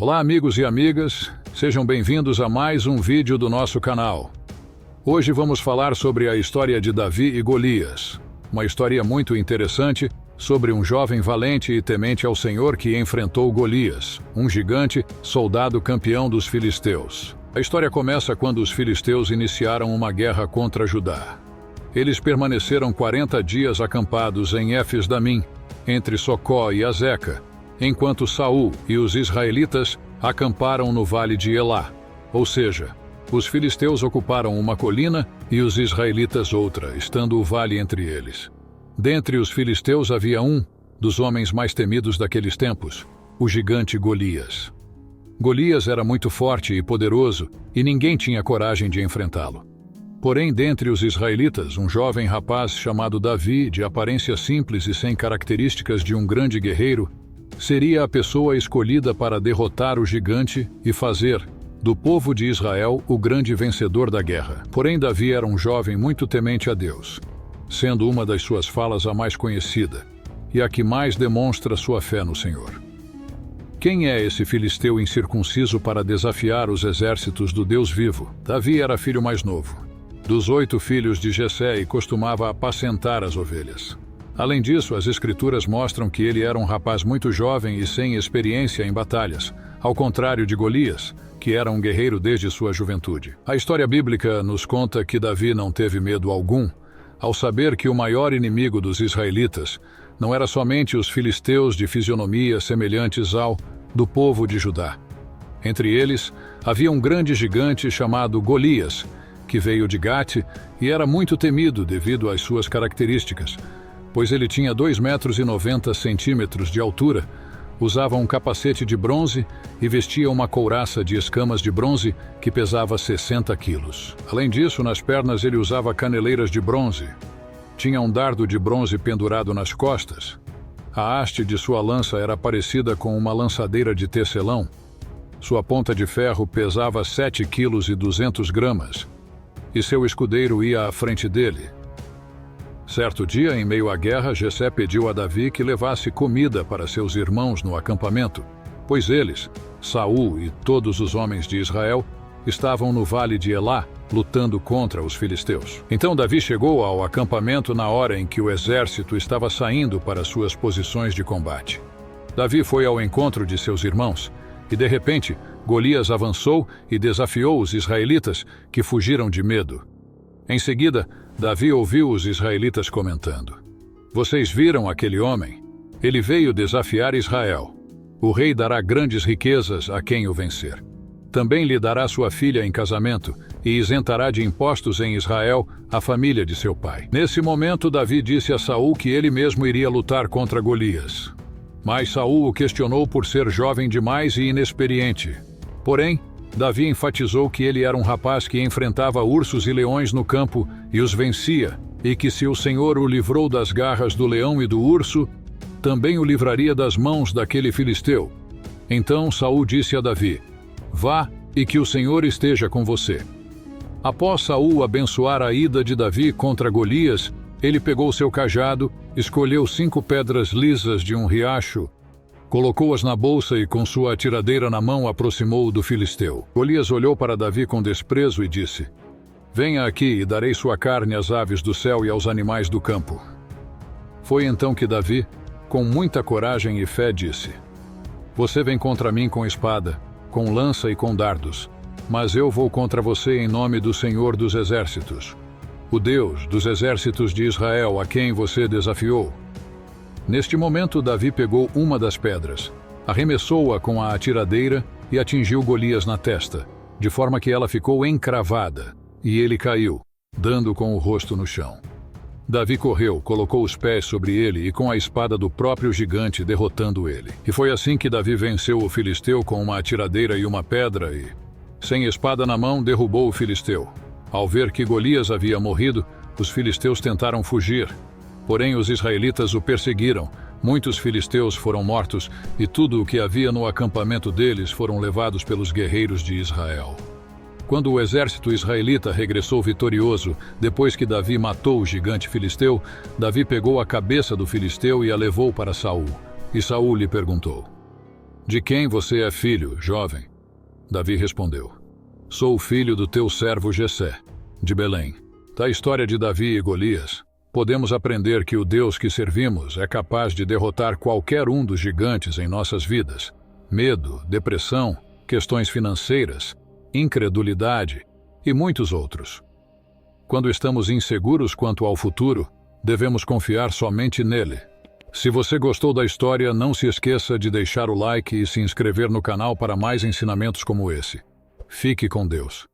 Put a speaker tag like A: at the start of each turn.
A: Olá amigos e amigas, sejam bem-vindos a mais um vídeo do nosso canal. Hoje vamos falar sobre a história de Davi e Golias, uma história muito interessante sobre um jovem valente e temente ao Senhor que enfrentou Golias, um gigante, soldado campeão dos filisteus. A história começa quando os filisteus iniciaram uma guerra contra Judá. Eles permaneceram 40 dias acampados em Éfes-Damim, entre Socó e Azeca, enquanto Saul e os israelitas acamparam no vale de Elá, ou seja, os filisteus ocuparam uma colina e os israelitas outra, estando o vale entre eles. Dentre os filisteus havia um dos homens mais temidos daqueles tempos, o gigante Golias. Golias era muito forte e poderoso e ninguém tinha coragem de enfrentá-lo. Porém, dentre os israelitas, um jovem rapaz chamado Davi, de aparência simples e sem características de um grande guerreiro, seria a pessoa escolhida para derrotar o gigante e fazer do povo de Israel o grande vencedor da guerra. Porém, Davi era um jovem muito temente a Deus, sendo uma das suas falas a mais conhecida e a que mais demonstra sua fé no Senhor. Quem é esse filisteu incircunciso para desafiar os exércitos do Deus vivo? Davi era filho mais novo dos 8 filhos de Jessé e costumava apacentar as ovelhas. Além disso, as escrituras mostram que ele era um rapaz muito jovem e sem experiência em batalhas, ao contrário de Golias, que era um guerreiro desde sua juventude. A história bíblica nos conta que Davi não teve medo algum, ao saber que o maior inimigo dos israelitas não era somente os filisteus de fisionomia semelhantes ao do povo de Judá. Entre eles, havia um grande gigante chamado Golias, que veio de Gate e era muito temido devido às suas características, pois ele tinha 2,90 metros de altura, usava um capacete de bronze e vestia uma couraça de escamas de bronze que pesava 60 quilos. Além disso, nas pernas ele usava caneleiras de bronze. Tinha um dardo de bronze pendurado nas costas. A haste de sua lança era parecida com uma lançadeira de tecelão. Sua ponta de ferro pesava 7,2 kg. E seu escudeiro ia à frente dele. Certo dia, em meio à guerra, Jessé pediu a Davi que levasse comida para seus irmãos no acampamento, pois eles, Saul e todos os homens de Israel, estavam no vale de Elá, lutando contra os filisteus. Então Davi chegou ao acampamento na hora em que o exército estava saindo para suas posições de combate. Davi foi ao encontro de seus irmãos, e de repente, Golias avançou e desafiou os israelitas, que fugiram de medo. Em seguida, Davi ouviu os israelitas comentando: "Vocês viram aquele homem? Ele veio desafiar Israel. O rei dará grandes riquezas a quem o vencer. Também lhe dará sua filha em casamento e isentará de impostos em Israel a família de seu pai." Nesse momento, Davi disse a Saul que ele mesmo iria lutar contra Golias. Mas Saul o questionou por ser jovem demais e inexperiente. Porém, Davi enfatizou que ele era um rapaz que enfrentava ursos e leões no campo e os vencia, e que se o Senhor o livrou das garras do leão e do urso, também o livraria das mãos daquele filisteu. Então Saul disse a Davi: "Vá, e que o Senhor esteja com você." Após Saul abençoar a ida de Davi contra Golias, ele pegou seu cajado, escolheu 5 pedras lisas de um riacho, colocou-as na bolsa e com sua atiradeira na mão aproximou-o do filisteu. Golias olhou para Davi com desprezo e disse: "Venha aqui e darei sua carne às aves do céu e aos animais do campo." Foi então que Davi, com muita coragem e fé, disse: "Você vem contra mim com espada, com lança e com dardos, mas eu vou contra você em nome do Senhor dos Exércitos, o Deus dos exércitos de Israel, a quem você desafiou." Neste momento, Davi pegou uma das pedras, arremessou-a com a atiradeira e atingiu Golias na testa, de forma que ela ficou encravada, e ele caiu, dando com o rosto no chão. Davi correu, colocou os pés sobre ele e com a espada do próprio gigante derrotando ele. E foi assim que Davi venceu o filisteu com uma atiradeira e uma pedra e, sem espada na mão, derrubou o filisteu. Ao ver que Golias havia morrido, os filisteus tentaram fugir. Porém, os israelitas o perseguiram. Muitos filisteus foram mortos e tudo o que havia no acampamento deles foram levados pelos guerreiros de Israel. Quando o exército israelita regressou vitorioso, depois que Davi matou o gigante filisteu, Davi pegou a cabeça do filisteu e a levou para Saul. E Saul lhe perguntou: De quem você é filho, jovem? Davi respondeu: Sou o filho do teu servo Jessé, de Belém. Da história de Davi e Golias, podemos aprender que o Deus que servimos é capaz de derrotar qualquer um dos gigantes em nossas vidas. Medo, depressão, questões financeiras, incredulidade e muitos outros. Quando estamos inseguros quanto ao futuro, devemos confiar somente nele. Se você gostou da história, não se esqueça de deixar o like e se inscrever no canal para mais ensinamentos como esse. Fique com Deus.